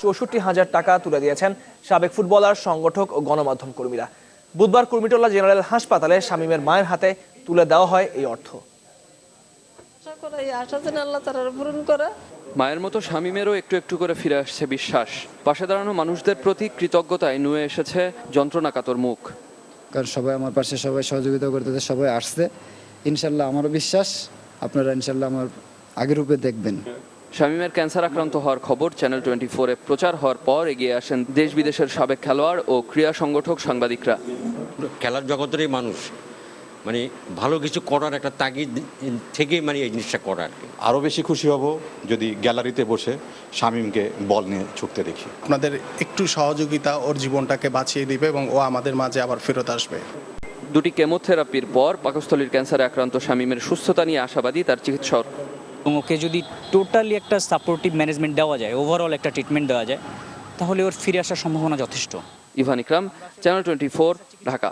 ৬৪,০০০ টাকা তুলে দিয়েছেন সাবেক ফুটবলার, সংগঠক ও গণমাধ্যম কর্মীরা। বুধবার কুর্মিটোলা জেনারেল হাসপাতালে শামীমের মায়ের হাতে তুলে দেওয়া হয় এই অর্থ। মায়ের মতো শামীমেরও একটু একটু করে ফিরে আসছে বিশ্বাস। পাশে দাঁড়ানো মানুষদের প্রতি কৃতজ্ঞতায় নুয়ে এসেছে যন্ত্রণাকাতর মুখ। কারণ সবাই আমার পাশে, সবাই সহযোগিতা করতেছে, সবাই আসছে। ইনশাল্লাহ আমারও বিশ্বাস আপনারা ইনশাল্লাহ আমার আগের রূপে দেখবেন। শামীমের ক্যান্সার আক্রান্ত হওয়ার খবর চ্যানেল 24-এ প্রচার হওয়ার পর এগিয়ে আসেন দেশ বিদেশের সাবেক খেলোয়াড় ও ক্রীড়া সংগঠক, সাংবাদিকরা। খেলার জগতেরই মানুষ, মানে ভালো কিছু করার একটা তাগিদ থেকেই মানে এই জিনিসটা করা আর কি। আরও বেশি খুশি হব যদি গ্যালারিতে বসে শামীমকে বল নিয়ে ছুটতে দেখি। আপনাদের একটু সহযোগিতা ওর জীবনটাকে বাঁচিয়ে দিবে এবং ও আমাদের মাঝে আবার ফেরত আসবে। দুটি কেমোথেরাপির পর পাকস্থলীর ক্যান্সারে আক্রান্ত শামীমের সুস্থতা নিয়ে আশাবাদী তার চিকিৎসক। ওকে যদি টোটালি একটা সাপোর্টিভ ম্যানেজমেন্ট দেওয়া যায়, ওভারঅল একটা ট্রিটমেন্ট দেওয়া যায়, তাহলে ওর ফিরে আসার সম্ভাবনা যথেষ্ট। ইভান ইকরাম, চ্যানেল 24, ঢাকা।